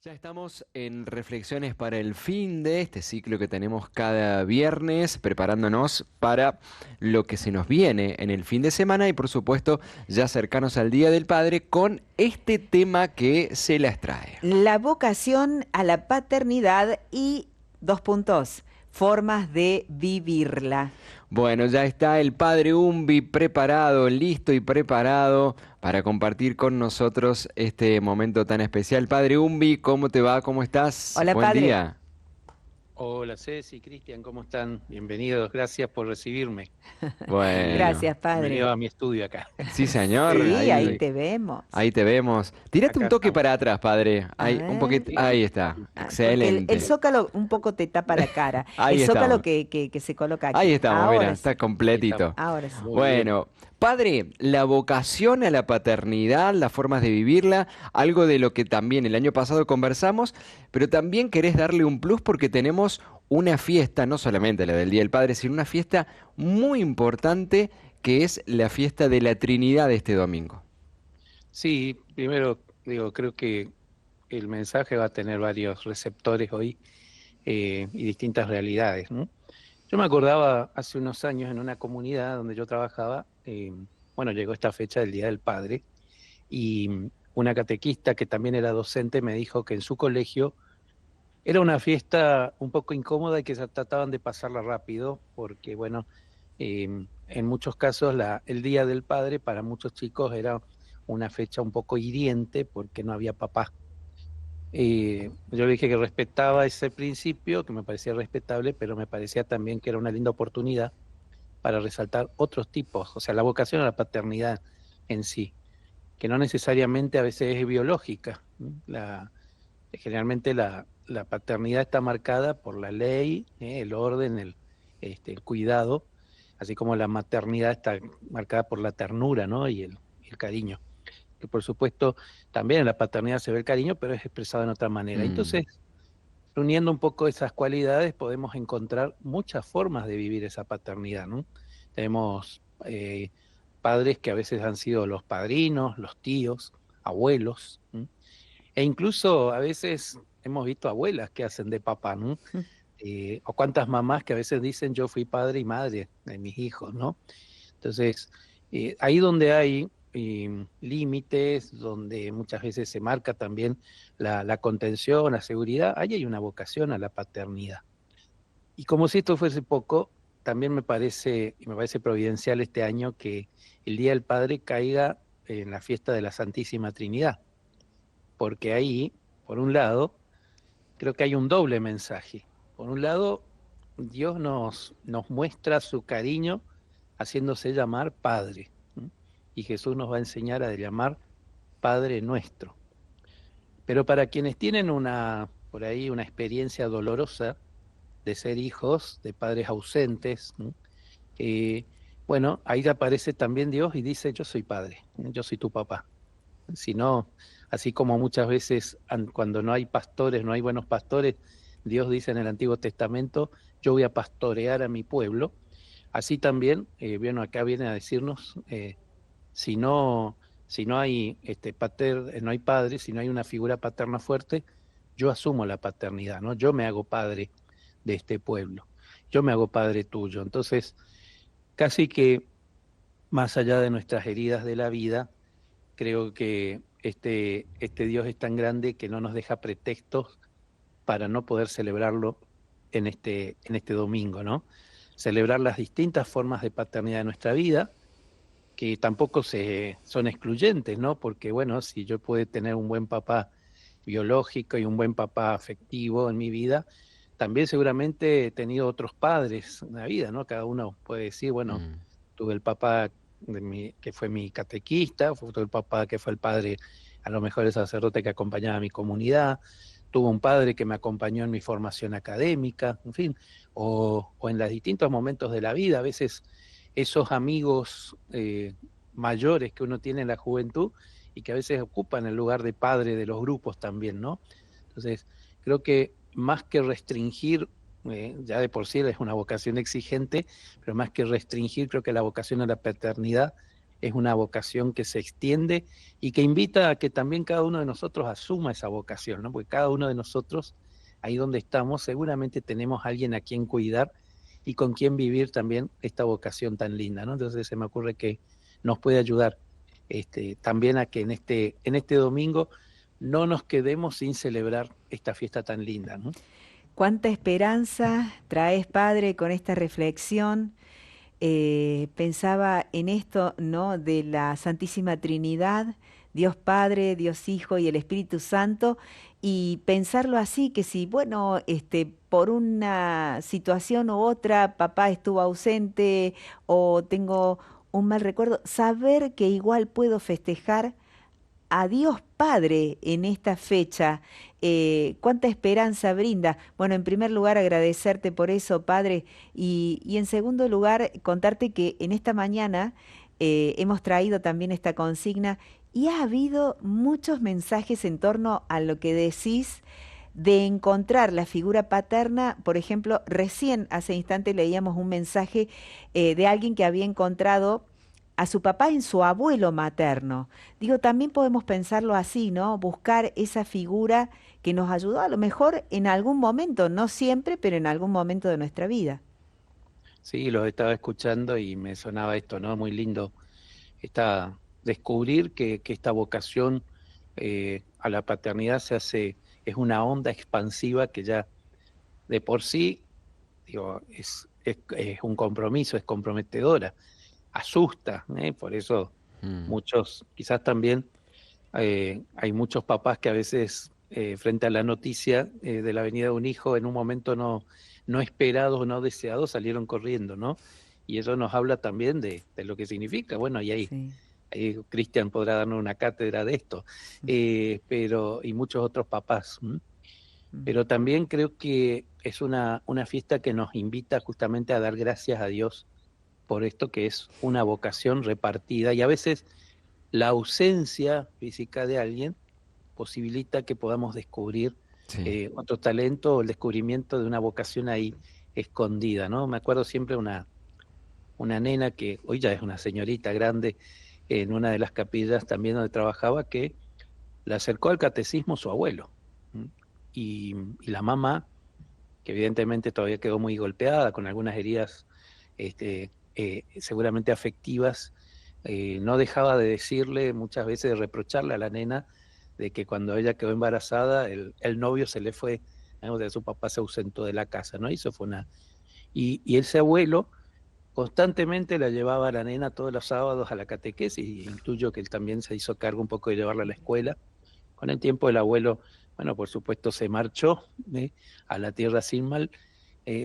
Ya estamos en reflexiones para el fin de este ciclo que tenemos cada viernes, preparándonos para lo que se nos viene en el fin de semana y por supuesto ya cercanos al Día del Padre con este tema que se las trae. La vocación a la paternidad y dos puntos, formas de vivirla. Bueno, ya está el Padre Umbi preparado, listo y preparado para compartir con nosotros este momento tan especial. Padre Umbi, ¿cómo te va? ¿Cómo estás? Hola, Buen padre. día. Hola Ceci, Cristian, ¿cómo están? Bienvenidos, gracias por recibirme y Bueno. Gracias, padre. bienvenido a mi estudio acá. Sí, señor, Sí, ahí Este, te vemos. ahí te vemos. Tírate un acá toque estamos. para atrás, padre. A Ahí, un ver. poquito, ahí está. Porque el Excelente. zócalo un poco te tapa la cara. El Ahí zócalo estamos. que se coloca Ahí aquí. estamos, mira, Ahora está sí, Ahí estamos. completito. ahora sí. Muy bien. Bueno, padre, la vocación a la paternidad, las formas de vivirla, algo de lo que también el año pasado conversamos, pero también querés darle un plus porque tenemos una fiesta, no solamente la del Día del Padre, sino una fiesta muy importante que es la fiesta de la Trinidad de este domingo. Sí, primero digo, creo que el mensaje va a tener varios receptores hoy y distintas realidades, ¿no? Yo me acordaba hace unos años en una comunidad donde yo trabajaba, bueno, llegó esta fecha del Día del Padre y una catequista que también era docente me dijo que en su colegio era una fiesta un poco incómoda y que se trataban de pasarla rápido, porque bueno, en muchos casos el Día del Padre para muchos chicos era una fecha un poco hiriente porque no había papá. Yo le dije que respetaba ese principio, que me parecía respetable, pero me parecía también que era una linda oportunidad para resaltar otros tipos, o sea, la vocación a la paternidad en sí, que no necesariamente a veces es biológica. ¿No? Generalmente la paternidad está marcada por la ley, el orden, el cuidado, así como la maternidad está marcada por la ternura, ¿no? Y el cariño. Que por supuesto también en la paternidad se ve el cariño, pero es expresado en otra manera. Mm. Entonces, reuniendo un poco esas cualidades, podemos encontrar muchas formas de vivir esa paternidad, ¿no? Tenemos padres que a veces han sido los padrinos, los tíos, abuelos, ¿no? E incluso a veces hemos visto abuelas que hacen de papá, ¿no? O cuántas mamás que a veces dicen yo fui padre y madre de mis hijos, ¿no? Entonces, ahí donde hay límites, donde muchas veces se marca también la contención, la seguridad, ahí hay una vocación a la paternidad. Y como si esto fuese poco, también y me parece providencial este año que el Día del Padre caiga en la fiesta de la Santísima Trinidad, porque ahí, por un lado, creo que hay un doble mensaje. Por un lado, Dios nos muestra su cariño haciéndose llamar Padre, ¿no? Y Jesús nos va a enseñar a llamar Padre nuestro. Pero para quienes tienen por ahí una experiencia dolorosa de ser hijos de padres ausentes, ¿no? Eh, bueno, ahí aparece también Dios y dice, yo soy padre, ¿no? Yo soy tu papá. Si no, así como muchas veces cuando no hay pastores, no hay buenos pastores, Dios dice en el Antiguo Testamento, yo voy a pastorear a mi pueblo. Así también, bueno, acá viene a decirnos, si no, si no hay no hay padre, si no hay una figura paterna fuerte, yo asumo la paternidad, ¿no? Yo me hago padre de este pueblo, yo me hago padre tuyo. Entonces, casi que más allá de nuestras heridas de la vida, creo que este Dios es tan grande que no nos deja pretextos para no poder celebrarlo en este domingo, ¿no? Celebrar las distintas formas de paternidad de nuestra vida, que tampoco son excluyentes, ¿no? Porque, bueno, si yo puedo tener un buen papá biológico y un buen papá afectivo en mi vida, también seguramente he tenido otros padres en la vida, ¿no? Cada uno puede decir, bueno, Mm. tuve el papá que fue mi catequista, tuve el papá que fue el padre, a lo mejor el sacerdote que acompañaba a mi comunidad, tuve un padre que me acompañó en mi formación académica, en fin, o en los distintos momentos de la vida, a veces esos amigos mayores que uno tiene en la juventud y que a veces ocupan el lugar de padre de los grupos también, ¿no? Entonces, creo que más que restringir, ya de por sí es una vocación exigente, pero más que restringir, creo que la vocación a la paternidad es una vocación que se extiende y que invita a que también cada uno de nosotros asuma esa vocación, ¿no? Porque cada uno de nosotros, ahí donde estamos, seguramente tenemos a alguien a quien cuidar y con quien vivir también esta vocación tan linda, ¿no? Entonces se me ocurre que nos puede ayudar también a que en este domingo no nos quedemos sin celebrar esta fiesta tan linda, ¿no? Cuánta esperanza traes, Padre, con esta reflexión. Pensaba en esto, ¿no? De la Santísima Trinidad, Dios Padre, Dios Hijo y el Espíritu Santo, y pensarlo así, que si, bueno, por una situación u otra, papá estuvo ausente o tengo un mal recuerdo, saber que igual puedo festejar a Dios Padre en esta fecha. Cuánta esperanza brinda. Bueno, en primer lugar, agradecerte por eso, Padre, y en segundo lugar, contarte que en esta mañana hemos traído también esta consigna y ha habido muchos mensajes en torno a lo que decís de encontrar la figura paterna. Por ejemplo, recién hace instante leíamos un mensaje de alguien que había encontrado a su papá en su abuelo materno. Digo, también podemos pensarlo así, ¿no? Buscar esa figura que nos ayudó a lo mejor en algún momento, no siempre, pero en algún momento de nuestra vida. Sí, los estaba escuchando y me sonaba esto, ¿no? Muy lindo descubrir que esta vocación a la paternidad es una onda expansiva que ya de por sí, digo, es un compromiso, es comprometedora, asusta, ¿eh? Por eso Mm. muchos, quizás también hay muchos papás que a veces frente a la noticia de la venida de un hijo en un momento no esperado o no deseado salieron corriendo, ¿no? Y eso nos habla también de lo que significa. Bueno, y Sí. ahí Cristian podrá darnos una cátedra de esto, Mm, y muchos otros papás. ¿M? mm. Pero también creo que es una fiesta que nos invita justamente a dar gracias a Dios por esto que es una vocación repartida y a veces la ausencia física de alguien posibilita que podamos descubrir Sí. otro talento o el descubrimiento de una vocación ahí escondida, ¿no? Me acuerdo siempre una nena que hoy ya es una señorita grande en una de las capillas también donde trabajaba que le acercó al catecismo su abuelo. ¿M? Y la mamá, que evidentemente todavía quedó muy golpeada con algunas heridas seguramente afectivas, no dejaba de decirle muchas veces, de reprocharle a la nena de que cuando ella quedó embarazada, el novio se le fue, o sea, su papá se ausentó de la casa, ¿no? Y eso fue y ese abuelo constantemente la llevaba a la nena todos los sábados a la catequesis, y intuyo que él también se hizo cargo un poco de llevarla a la escuela. Con el tiempo el abuelo, bueno, por supuesto se marchó a la tierra sin mal,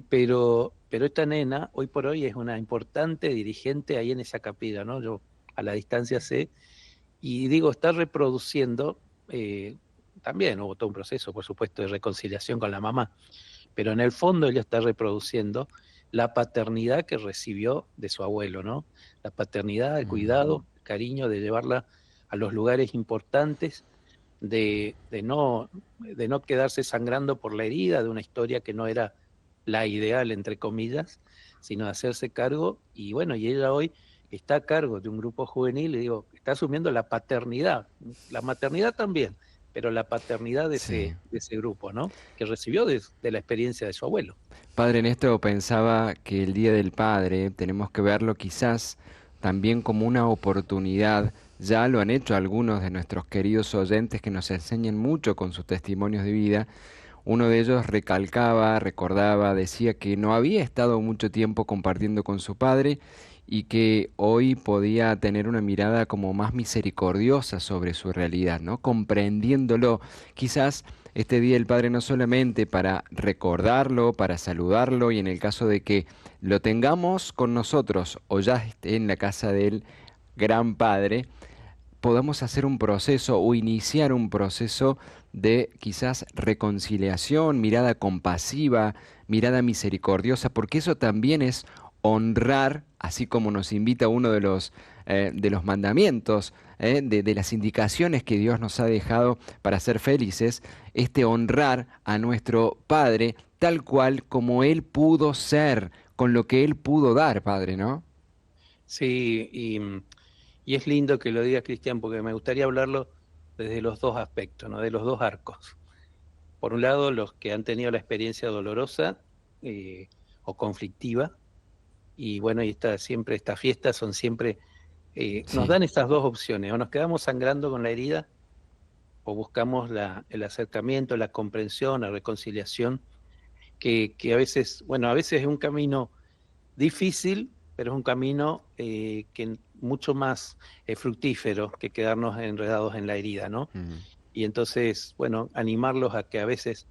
pero esta nena hoy por hoy es una importante dirigente ahí en esa capilla, ¿no? Yo a la distancia sé, y digo, está reproduciendo, también hubo todo un proceso, por supuesto, de reconciliación con la mamá, pero en el fondo ella está reproduciendo la paternidad que recibió de su abuelo, ¿no? La paternidad, el Mm. cuidado, el cariño de llevarla a los lugares importantes, de no quedarse sangrando por la herida de una historia que no era la ideal, entre comillas, sino de hacerse cargo. Y bueno, y ella hoy está a cargo de un grupo juvenil, y digo, está asumiendo la paternidad, la maternidad también, pero la paternidad Sí. de ese grupo, ¿no? Que recibió de la experiencia de su abuelo. Padre, en esto pensaba que el Día del Padre tenemos que verlo quizás también como una oportunidad. Ya lo han hecho algunos de nuestros queridos oyentes que nos enseñan mucho con sus testimonios de vida. Uno de ellos recalcaba, recordaba, decía que no había estado mucho tiempo compartiendo con su padre y que hoy podía tener una mirada como más misericordiosa sobre su realidad, ¿no? Comprendiéndolo. Quizás este Día del Padre no solamente para recordarlo, para saludarlo y en el caso de que lo tengamos con nosotros o ya esté en la casa del gran Padre, podamos hacer un proceso o iniciar un proceso de quizás reconciliación, mirada compasiva, mirada misericordiosa, porque eso también es honrar, así como nos invita uno de los mandamientos, de las indicaciones que Dios nos ha dejado para ser felices, este honrar a nuestro Padre tal cual como Él pudo ser, con lo que Él pudo dar, Padre, ¿no? Sí, Y es lindo que lo diga Cristian, porque me gustaría hablarlo desde los dos aspectos, ¿no? De los dos arcos. Por un lado, los que han tenido la experiencia dolorosa o conflictiva, y bueno, y estas fiestas son siempre, nos Sí. dan estas dos opciones: o nos quedamos sangrando con la herida, o buscamos el acercamiento, la comprensión, la reconciliación, que a veces, bueno, a veces es un camino difícil, pero es un camino que mucho más fructífero que quedarnos enredados en la herida, ¿no? Mm. Y entonces, bueno, animarlos a que a veces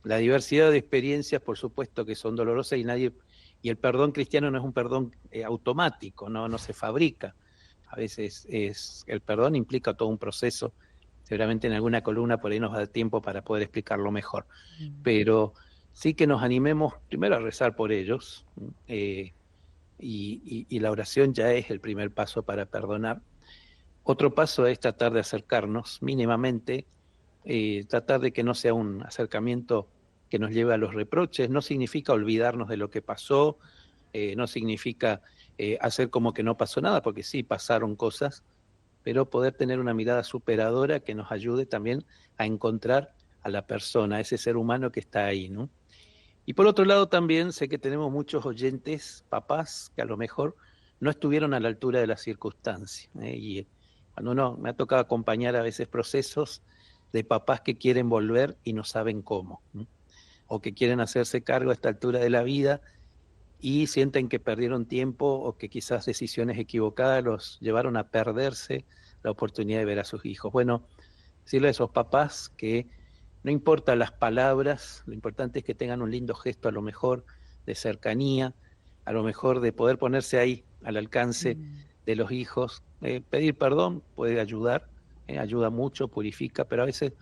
la diversidad de experiencias, por supuesto que son dolorosas, y el perdón cristiano no es un perdón automático, no se fabrica. A veces el perdón implica todo un proceso. Seguramente en alguna columna por ahí nos da tiempo para poder explicarlo mejor. Mm. Pero sí que nos animemos primero a rezar por ellos, y la oración ya es el primer paso para perdonar. Otro paso es tratar de acercarnos mínimamente, tratar de que no sea un acercamiento que nos lleve a los reproches. No significa olvidarnos de lo que pasó, no significa hacer como que no pasó nada, porque sí pasaron cosas, pero poder tener una mirada superadora que nos ayude también a encontrar a la persona, a ese ser humano que está ahí, ¿no? Y por otro lado también sé que tenemos muchos oyentes, papás, que a lo mejor no estuvieron a la altura de las circunstancias, ¿eh? Y cuando uno me ha tocado acompañar a veces procesos de papás que quieren volver y no saben cómo, ¿no? O que quieren hacerse cargo a esta altura de la vida y sienten que perdieron tiempo, o que quizás decisiones equivocadas los llevaron a perderse la oportunidad de ver a sus hijos. Bueno, decirle a esos papás que no importa las palabras, lo importante es que tengan un lindo gesto, a lo mejor de cercanía, a lo mejor de poder ponerse ahí al alcance Mm. de los hijos. Pedir perdón puede ayudar, ayuda mucho, purifica, pero a veces,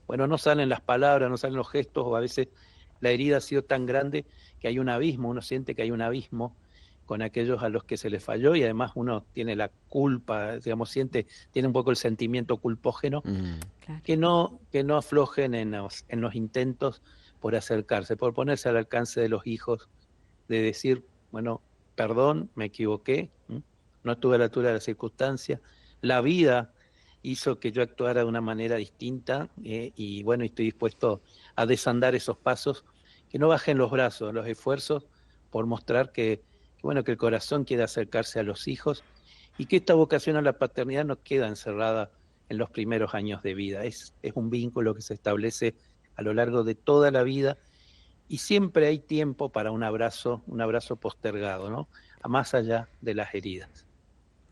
bueno, no salen las palabras, no salen los gestos, o a veces la herida ha sido tan grande que hay un abismo, uno siente que hay un abismo con aquellos a los que se les falló, y además uno tiene la culpa, digamos, tiene un poco el sentimiento culpógeno. Mm. Claro. Que no aflojen en los intentos por acercarse, por ponerse al alcance de los hijos, de decir, bueno, perdón, me equivoqué, no estuve a la altura de la circunstancia, la vida hizo que yo actuara de una manera distinta, y bueno, estoy dispuesto a desandar esos pasos, que no bajen los brazos, los esfuerzos por mostrar bueno, que el corazón quiere acercarse a los hijos, y que esta vocación a la paternidad no queda encerrada en los primeros años de vida, es un vínculo que se establece a lo largo de toda la vida, y siempre hay tiempo para un abrazo postergado, ¿no? A más allá de las heridas.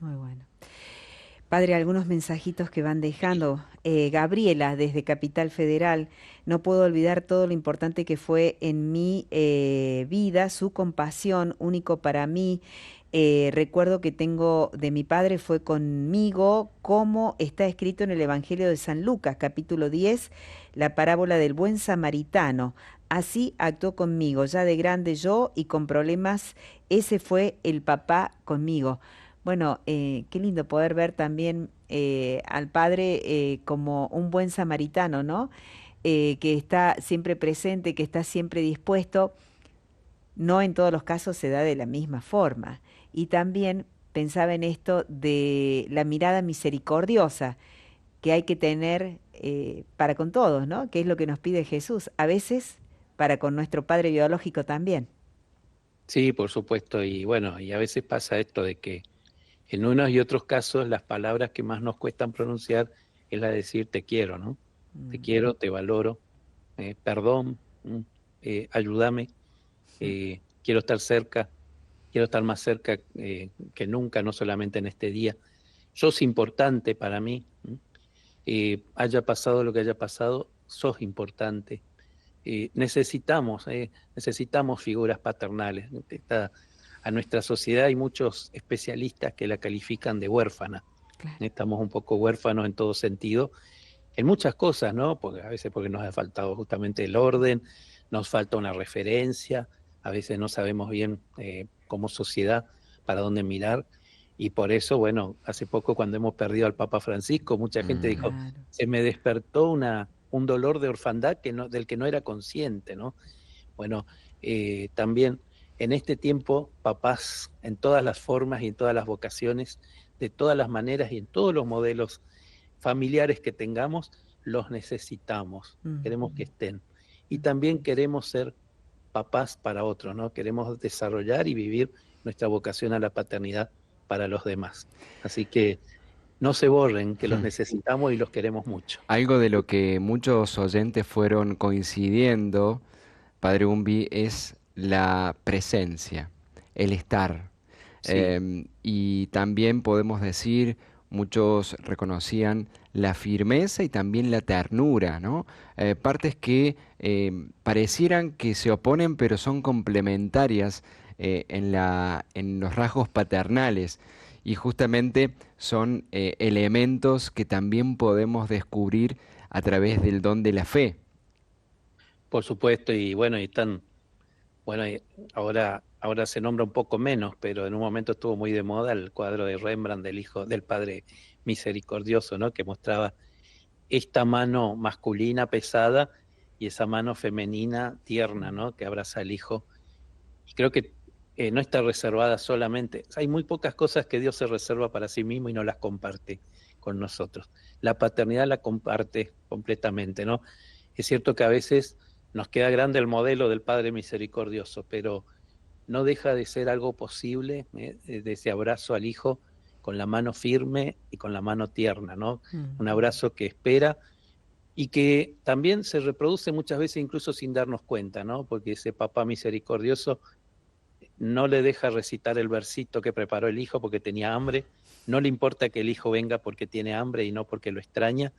Muy bueno. Padre, algunos mensajitos que van dejando. Gabriela, desde Capital Federal, no puedo olvidar todo lo importante que fue en mi vida, su compasión, único para mí. Recuerdo que tengo de mi padre fue conmigo, como está escrito en el Evangelio de San Lucas, capítulo 10, la parábola del buen samaritano. Así actuó conmigo, ya de grande yo y con problemas, ese fue el papá conmigo. Bueno, qué lindo poder ver también al Padre como un buen samaritano, ¿no? Que está siempre presente, que está siempre dispuesto. No en todos los casos se da de la misma forma. Y también pensaba en esto de la mirada misericordiosa que hay que tener para con todos, ¿no? Que es lo que nos pide Jesús. A veces para con nuestro Padre biológico también. Sí, por supuesto, y bueno, y a veces pasa esto de que en unos y otros casos las palabras que más nos cuestan pronunciar es la de decir te quiero, ¿no? Te Mm. quiero, te valoro, perdón, ayúdame, quiero estar cerca, quiero estar más cerca que nunca, no solamente en este día. Sos importante para mí, haya pasado lo que haya pasado, sos importante. Necesitamos figuras paternales. A nuestra sociedad hay muchos especialistas que la califican de huérfana. Claro. Estamos un poco huérfanos en todo sentido, en muchas cosas, ¿no? Porque a veces porque nos ha faltado justamente el orden, nos falta una referencia, a veces no sabemos bien como sociedad para dónde mirar, y por eso, bueno, hace poco cuando hemos perdido al Papa Francisco, mucha gente Mm. dijo, Claro. se me despertó un dolor de orfandad del que no era consciente, ¿no? Bueno, también en este tiempo, papás en todas las formas y en todas las vocaciones, de todas las maneras y en todos los modelos familiares que tengamos, los necesitamos, queremos que estén. Y también queremos ser papás para otros, ¿no? Queremos desarrollar y vivir nuestra vocación a la paternidad para los demás. Así que no se borren, que los necesitamos y los queremos mucho. Algo de lo que muchos oyentes fueron coincidiendo, Padre Umbi, es la presencia, el estar. Sí, Y también podemos decir, muchos reconocían la firmeza y también la ternura, ¿no? Partes que parecieran que se oponen, pero son complementarias en los rasgos paternales. Y justamente son elementos que también podemos descubrir a través del don de la fe. por supuesto, y bueno, y están, bueno, y ahora se nombra un poco menos, pero en un momento estuvo muy de moda el cuadro de Rembrandt del hijo, del Padre Misericordioso, ¿no? Que mostraba esta mano masculina pesada y esa mano femenina tierna, ¿no? Que abraza al hijo. Y creo que no está reservada solamente. Hay muy pocas cosas que Dios se reserva para sí mismo y no las comparte con nosotros. La paternidad la comparte completamente, ¿no? Es cierto que a veces nos queda grande el modelo del Padre Misericordioso, pero no deja de ser algo posible, de ese abrazo al hijo con la mano firme y con la mano tierna, ¿no? Un abrazo que espera y que también se reproduce muchas veces incluso sin darnos cuenta, ¿no? Porque ese papá misericordioso no le deja recitar el versito que preparó el hijo porque tenía hambre, no le importa que el hijo venga porque tiene hambre y no porque lo extraña,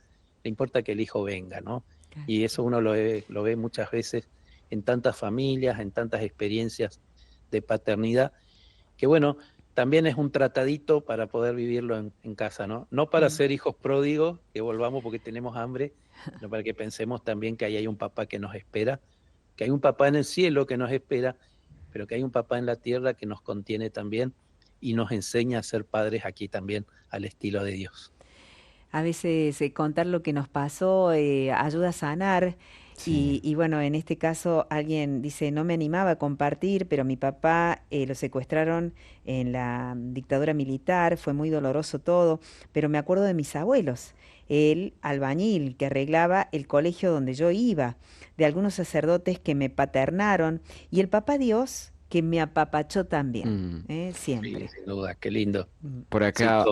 le importa que el hijo venga, ¿no? Claro. Y eso uno lo ve muchas veces en tantas familias, en tantas experiencias de paternidad, que bueno, también es un tratadito para poder vivirlo en casa, ¿no? No para ser hijos pródigos, que volvamos porque tenemos hambre, sino para que pensemos también que ahí hay un papá que nos espera, que hay un papá en el cielo que nos espera, pero que hay un papá en la tierra que nos contiene también y nos enseña a ser padres aquí también al estilo de Dios. A veces contar lo que nos pasó ayuda a sanar Sí. y bueno, en este caso alguien dice, no me animaba a compartir, pero mi papá lo secuestraron en la dictadura militar, fue muy doloroso todo, pero me acuerdo de mis abuelos, el albañil que arreglaba el colegio donde yo iba, de algunos sacerdotes que me paternaron y el papá Dios que me apapachó también, Mm. Sí, siempre. sin duda, qué lindo. Mm. Por Sí, acá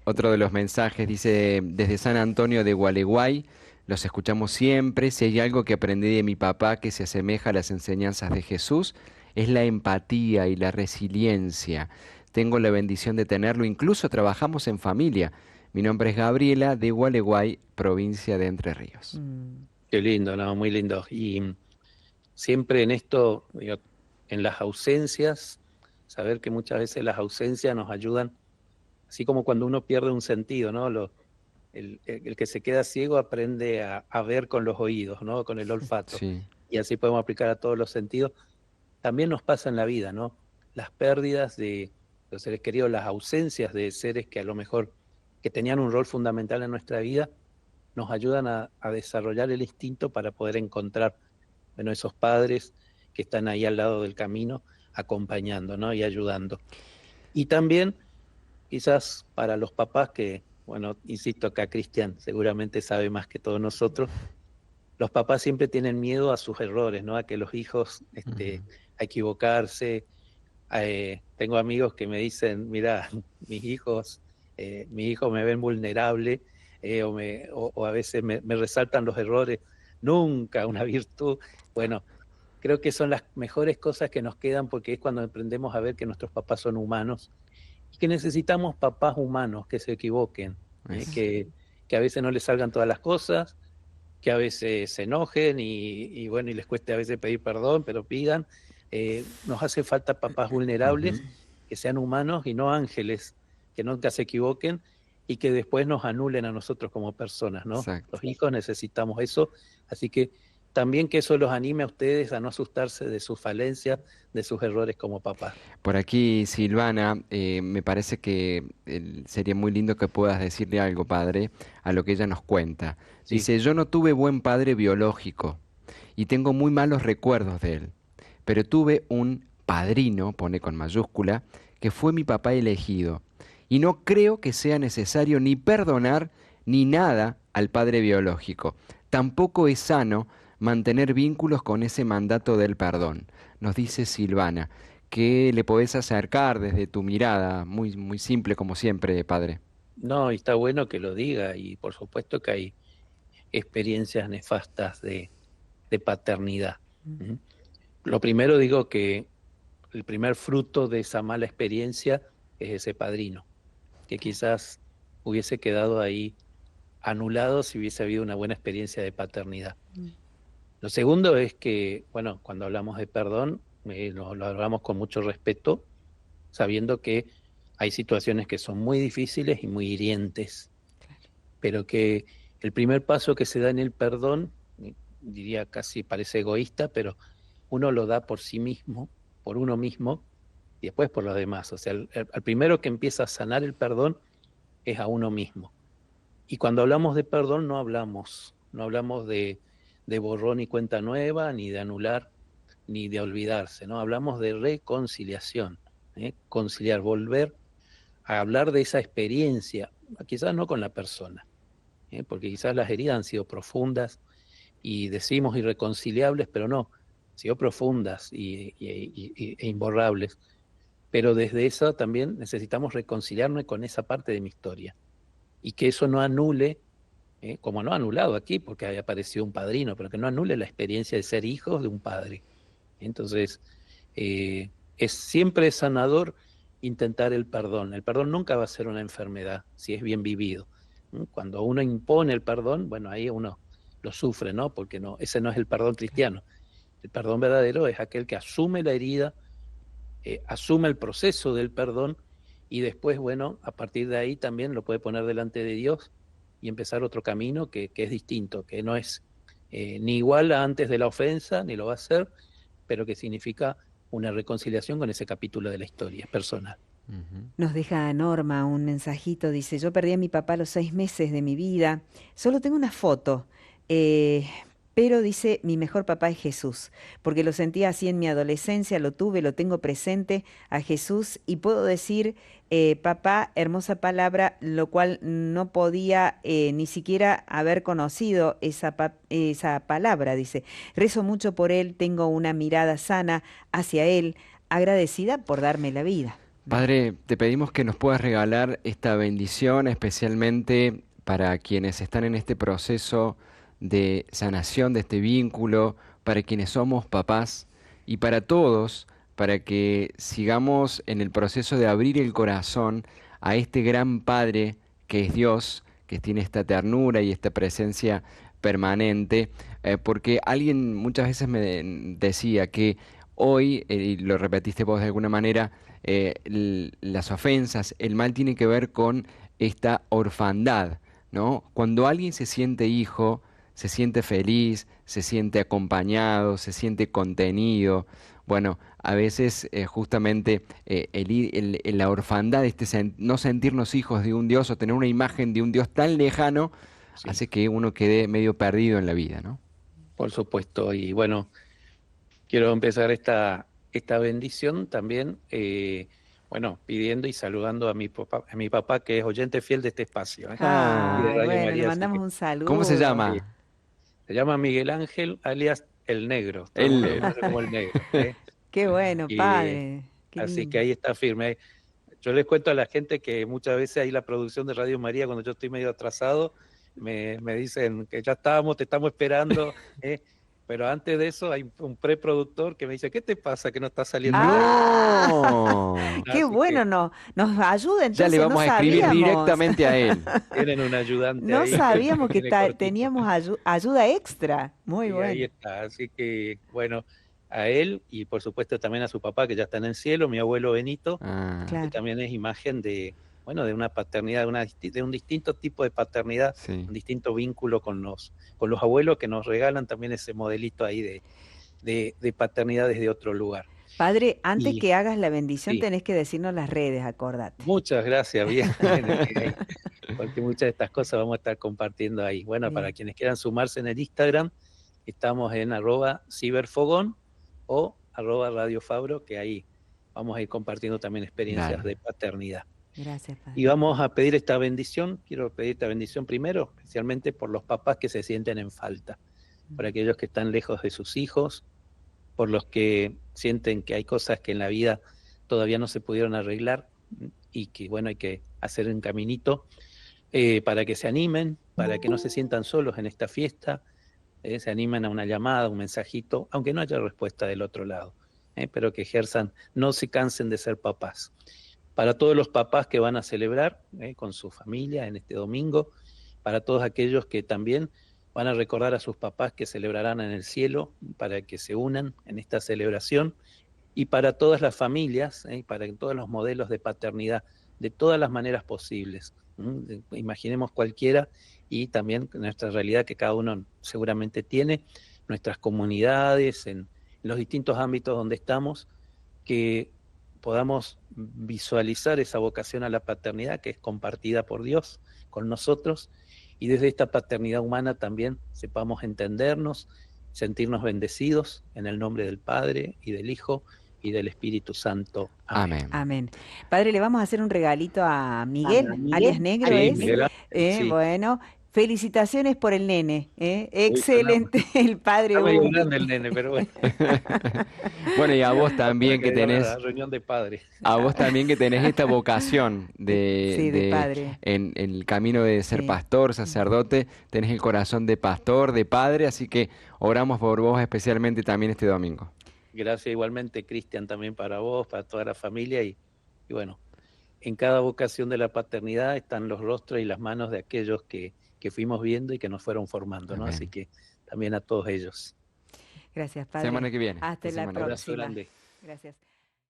otro de los mensajes dice, desde San Antonio de Gualeguay, los escuchamos siempre. Si hay algo que aprendí de mi papá que se asemeja a las enseñanzas de Jesús, es la empatía y la resiliencia. Tengo la bendición de tenerlo, incluso trabajamos en familia. Mi nombre es Gabriela de Gualeguay, provincia de Entre Ríos. qué lindo, ¿no? Muy lindo. Y siempre en esto, digo, en las ausencias, saber que muchas veces las ausencias nos ayudan, así como cuando uno pierde un sentido, ¿no? El que se queda ciego aprende a ver con los oídos, ¿no? Con el olfato. Sí. Y así podemos aplicar a todos los sentidos. También nos pasa en la vida, ¿no? Las pérdidas de los seres queridos, las ausencias de seres que a lo mejor que tenían un rol fundamental en nuestra vida, nos ayudan a desarrollar el instinto para poder encontrar, bueno, esos padres que están ahí al lado del camino, acompañando, ¿no? Y ayudando. Y también, quizás para los papás que, bueno, insisto acá, Cristian seguramente sabe más que todos nosotros, los papás siempre tienen miedo a sus errores, ¿no? A que los hijos, a equivocarse. Tengo amigos que me dicen, mira, mis hijos me ven vulnerable, o a veces me resaltan los errores, nunca una virtud. Bueno, creo que son las mejores cosas que nos quedan porque es cuando aprendemos a ver que nuestros papás son humanos y que necesitamos papás humanos que se equivoquen, Es- que a veces no les salgan todas las cosas, que a veces se enojen bueno, y les cueste a veces pedir perdón, pero pidan. Nos hace falta papás vulnerables, Ujú. que sean humanos y no ángeles, que nunca se equivoquen y que después nos anulen a nosotros como personas, ¿no? Exacto. Los hijos necesitamos eso, así que también que eso los anime a ustedes a no asustarse de sus falencias, de sus errores como papás. Por aquí, Silvana, me parece que sería muy lindo que puedas decirle algo, padre, a lo que ella nos cuenta. Sí, Dice, yo no tuve buen padre biológico y tengo muy malos recuerdos de él, pero tuve un padrino, pone con mayúscula, que fue mi papá elegido y no creo que sea necesario ni perdonar ni nada al padre biológico. Tampoco es sano mantener vínculos con ese mandato del perdón. Nos dice Silvana, que le podés acercar desde tu mirada, muy, muy simple como siempre, padre. No, y está bueno que lo diga, y por supuesto que hay experiencias nefastas de paternidad. Mm. ¿Mm? Lo primero digo que el primer fruto de esa mala experiencia es ese padrino, que quizás hubiese quedado ahí anulado si hubiese habido una buena experiencia de paternidad. Mm. Lo segundo es que, bueno, cuando hablamos de perdón, lo hablamos con mucho respeto, sabiendo que hay situaciones que son muy difíciles y muy hirientes, pero que el primer paso que se da en el perdón, diría casi parece egoísta, pero uno lo da por sí mismo, por uno mismo, y después por los demás. O sea, el primero que empieza a sanar el perdón es a uno mismo. Y cuando hablamos de perdón no hablamos de borrón y cuenta nueva, ni de anular, ni de olvidarse, ¿no? Hablamos de reconciliación, conciliar, volver a hablar de esa experiencia, quizás no con la persona, porque quizás las heridas han sido profundas y decimos irreconciliables, pero no, han sido profundas e imborrables. Pero desde eso también necesitamos reconciliarnos con esa parte de mi historia y que eso no anule, como no ha anulado aquí, porque haya aparecido un padrino, pero que no anule la experiencia de ser hijos de un padre. Entonces, es siempre sanador intentar el perdón. El perdón nunca va a ser una enfermedad si es bien vivido. Cuando uno impone el perdón, bueno, ahí uno lo sufre, ¿no? Porque no, ese no es el perdón cristiano. El perdón verdadero es aquel que asume la herida, asume el proceso del perdón y después, bueno, a partir de ahí también lo puede poner delante de Dios y empezar otro camino que es distinto, que no es ni igual a antes de la ofensa, ni lo va a ser, pero que significa una reconciliación con ese capítulo de la historia personal. Ujú. Nos deja Norma un mensajito, dice, yo perdí a mi papá a los 6 meses de mi vida, solo tengo una foto, eh, pero dice, mi mejor papá es Jesús, porque lo sentí así en mi adolescencia, lo tuve, lo tengo presente a Jesús y puedo decir, papá, hermosa palabra, lo cual no podía ni siquiera haber conocido esa palabra, dice, rezo mucho por él, tengo una mirada sana hacia él, agradecida por darme la vida. Padre, te pedimos que nos puedas regalar esta bendición, especialmente para quienes están en este proceso de sanación de este vínculo, para quienes somos papás y para todos, para que sigamos en el proceso de abrir el corazón a este gran Padre que es Dios, que tiene esta ternura y esta presencia permanente, porque alguien muchas veces me decía que hoy, y lo repetiste vos de alguna manera, las ofensas, el mal tiene que ver con esta orfandad, ¿no? Cuando alguien se siente hijo, se siente feliz, se siente acompañado, se siente contenido. Bueno, a veces justamente la orfandad, no sentirnos hijos de un Dios o tener una imagen de un Dios tan lejano, Sí, hace que uno quede medio perdido en la vida, ¿no? por supuesto. Y bueno, quiero empezar esta bendición también, bueno, pidiendo y saludando a mi papá, que es oyente fiel de este espacio, y de Ah, Ay, Radio bueno, le María, así mandamos que un ¿cómo se saludo. sí, llama? se llama Miguel Ángel, alias El Negro. Todo el mundo lo Él. conoce como El Negro. Qué bueno, Y padre, qué así que lindo. ahí está firme. Yo les cuento a la gente que muchas veces ahí la producción de Radio María, cuando yo estoy medio atrasado, me dicen que ya estamos, te estamos esperando, ¿eh? Pero antes de eso hay un preproductor que me dice, ¿qué te pasa que no está saliendo al aire? No. Qué Así que bueno, no, nos ayuda Ya le entonces, no vamos a escribir sabíamos, directamente a él. tienen un ayudante no ahí sabíamos que que viene cortito. teníamos ayuda extra. Muy Y ahí bueno. está. Así que, bueno, a él y por supuesto también a su papá que ya está en el cielo, mi abuelo Benito, Ah, que Claro. también es imagen de, bueno, de una paternidad, de un distinto tipo de paternidad, sí. un distinto vínculo con los abuelos que nos regalan también ese modelito ahí de paternidad desde otro lugar. Padre, antes Y que hagas la bendición sí, tenés que decirnos las redes, acordate. muchas gracias, bien, bien, ahí, porque muchas de estas cosas vamos a estar compartiendo ahí. Bueno, para Bien. quienes quieran sumarse en el Instagram, estamos en @ciberfogón o @radiofabro, que ahí vamos a ir compartiendo también experiencias Dale. de paternidad. Gracias, Y Padre. vamos a pedir esta bendición. Quiero pedir esta bendición primero, especialmente por los papás que se sienten en falta, por aquellos que están lejos de sus hijos, por los que sienten que hay cosas que en la vida todavía no se pudieron arreglar y que, bueno, hay que hacer un caminito para que se animen, para que no se sientan solos en esta fiesta, se animen a una llamada, un mensajito, aunque no haya respuesta del otro lado, pero que ejerzan, no se cansen de ser papás. Para todos los papás que van a celebrar con su familia en este domingo, para todos aquellos que también van a recordar a sus papás que celebrarán en el cielo, para que se unan en esta celebración, y para todas las familias, para todos los modelos de paternidad, de todas las maneras posibles. Imaginemos cualquiera, y también nuestra realidad que cada uno seguramente tiene, nuestras comunidades, en los distintos ámbitos donde estamos, que podamos visualizar esa vocación a la paternidad que es compartida por Dios con nosotros, y desde esta paternidad humana también sepamos entendernos, sentirnos bendecidos en el nombre del Padre y del Hijo y del Espíritu Santo. Amén. Amén. Amén. Padre, le vamos a hacer un regalito a Miguel, alias Negro Sí, es. Miguel Ángel, sí. Bueno, felicitaciones por el nene. Uy, Excelente el Padre está medio Hugo. grande el nene, pero bueno. Bueno, y a vos Para también que que venga a tenés, la reunión de padres. a vos también que tenés esta vocación Sí, de padre. en el camino de ser Sí. pastor, sacerdote, tenés el corazón de pastor, de padre, así que oramos por vos especialmente también este domingo. Gracias igualmente, Cristian, también para vos, para toda la familia, y bueno, en cada vocación de la paternidad están los rostros y las manos de aquellos que fuimos viendo y que nos fueron formando, ¿no? Amén. Así que también a todos ellos. Gracias, Padre. Semana que viene. Hasta Esta la semana. Un abrazo próxima. grande. Gracias.